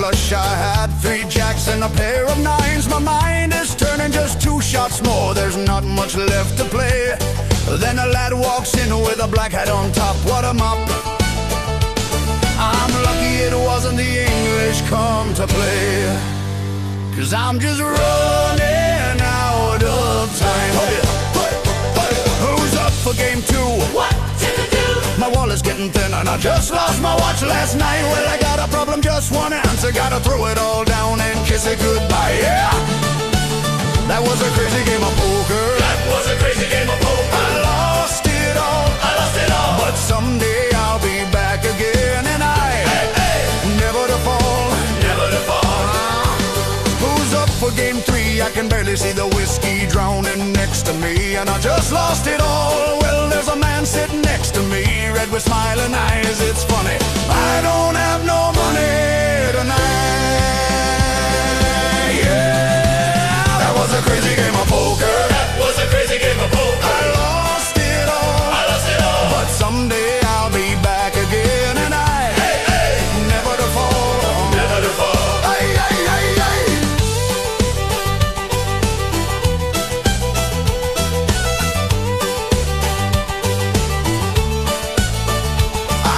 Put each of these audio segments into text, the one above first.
flush. I had 3 jacks and a pair of 9s. My mind is turning, just 2 shots more. There's not much left to play. Then a lad walks in with a black hat on top. What a mop! I'm lucky it wasn't the English come to play, 'cause I'm just running out of time. Who's up for game 2? What to do? My wallet's getting thin and I just lost my watch last night. Well, I got a problem, just one answer. Gotta throw it all down and kiss it goodbye, yeah. That was a crazy game of poker. That was a crazy game of poker. I lost it all. I lost it all. But someday I'll be back again, and never to fall. Never to fall. Who's up for game 3? I can barely see the whiskey drowning next to me, and I just lost it all. Well, there's a man sitting next to me, red with smiling eyes. It's funny, I don't have no money tonight. Yeah, that was a crazy game of poker. That was a crazy game of poker. I lost it all. I lost it all. But someday I'll be back again, and never to fall. Never to fall.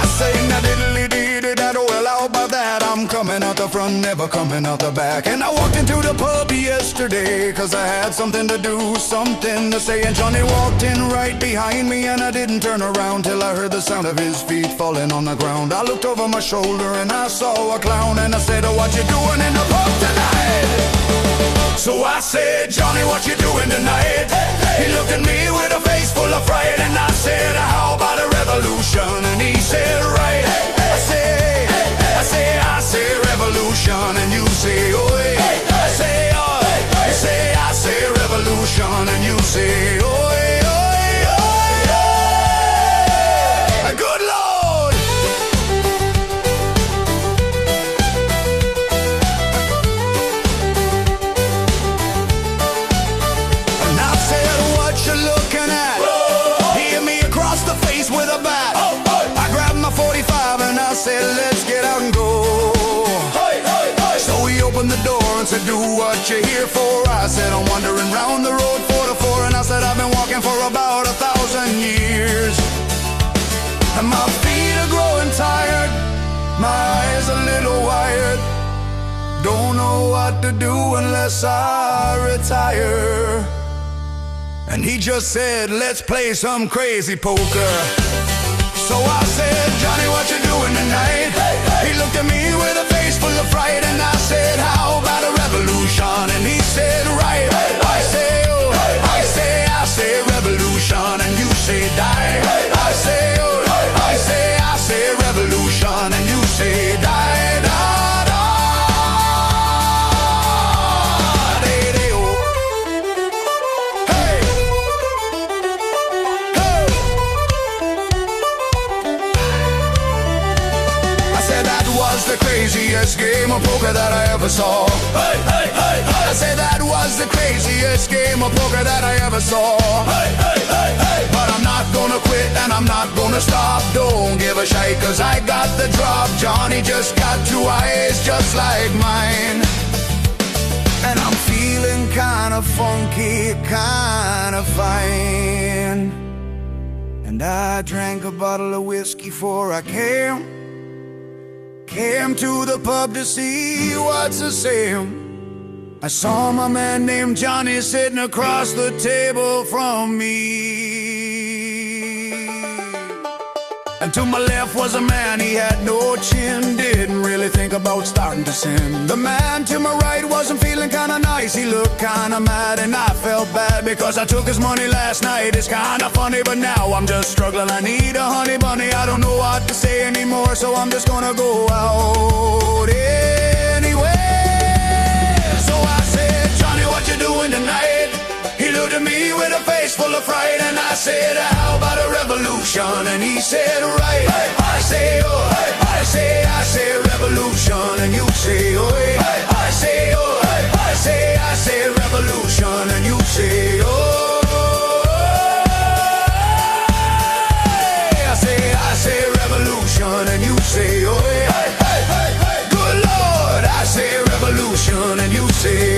I say na diddly dee that, well, how about that? I'm coming out the front, never coming out the back. And I walked into the pub yesterday 'cause I had something to do, something to say. And Johnny walked in right behind me, and I didn't turn around till I heard the sound of his feet falling on the ground. I looked over my shoulder and I saw a clown, and I said, oh, what you doing in the pub tonight? So I said, Johnny, what you doing tonight? He looked at me with a face full of fright, and I said, how about a revolution? And he said, right. I say revolution, and you say, oi. I say, oi. I say revolution, and you say, oi, oi, oi, oi. Good Lord. And I said, what you looking at? He hit me across the face with a bat. I grabbed my 45 and I said, let's get out and go. So he opened the door and said, do what you're here for. I said, I'm wandering round the road 4 to 4. And I said, I've been walking for about 1,000 years. And my feet are growing tired, my eyes a little wired. Don't know what to do unless I retire. And he just said, let's play some crazy poker. So I said, Johnny, what you doing tonight? He looked at me with a face full of fright, and I said, how about a revolution? And he said, right. I say, oh. I say revolution, and you say die. I say, oh. I say revolution, and you say die, die, die. Hey. Hey. I said that was the craziest game of poker that I ever saw. Hey, hey, hey, hey. I said that was the craziest game of poker that I ever saw. Hey, hey, hey, hey. But I'm not gonna quit and I'm not gonna stop. Don't give a shite 'cause I got the drop. Johnny just got 2 eyes just like mine. And I'm feeling kinda funky, kinda fine. And I drank a bottle of whiskey before I came to the pub to see what's the same. I saw my man named Johnny sitting across the table from me. And to my left was a man, he had no chin, didn't really think about starting to sin. The man to my right wasn't feeling kinda nice, he looked kinda mad, and I felt bad because I took his money last night. It's kinda funny, but now I'm just struggling. I need a honey bunny, I don't know what to say anymore, so I'm just gonna go out anyway. So I said, Johnny, what you doing tonight? He looked at me with a face full of fright, and I said, how about a revolution? And he said, right. I say, oh. I say revolution, and you say, oi. I say, oh. I say revolution, and you say, oh. I say revolution, and you say, oi. Good Lord, I say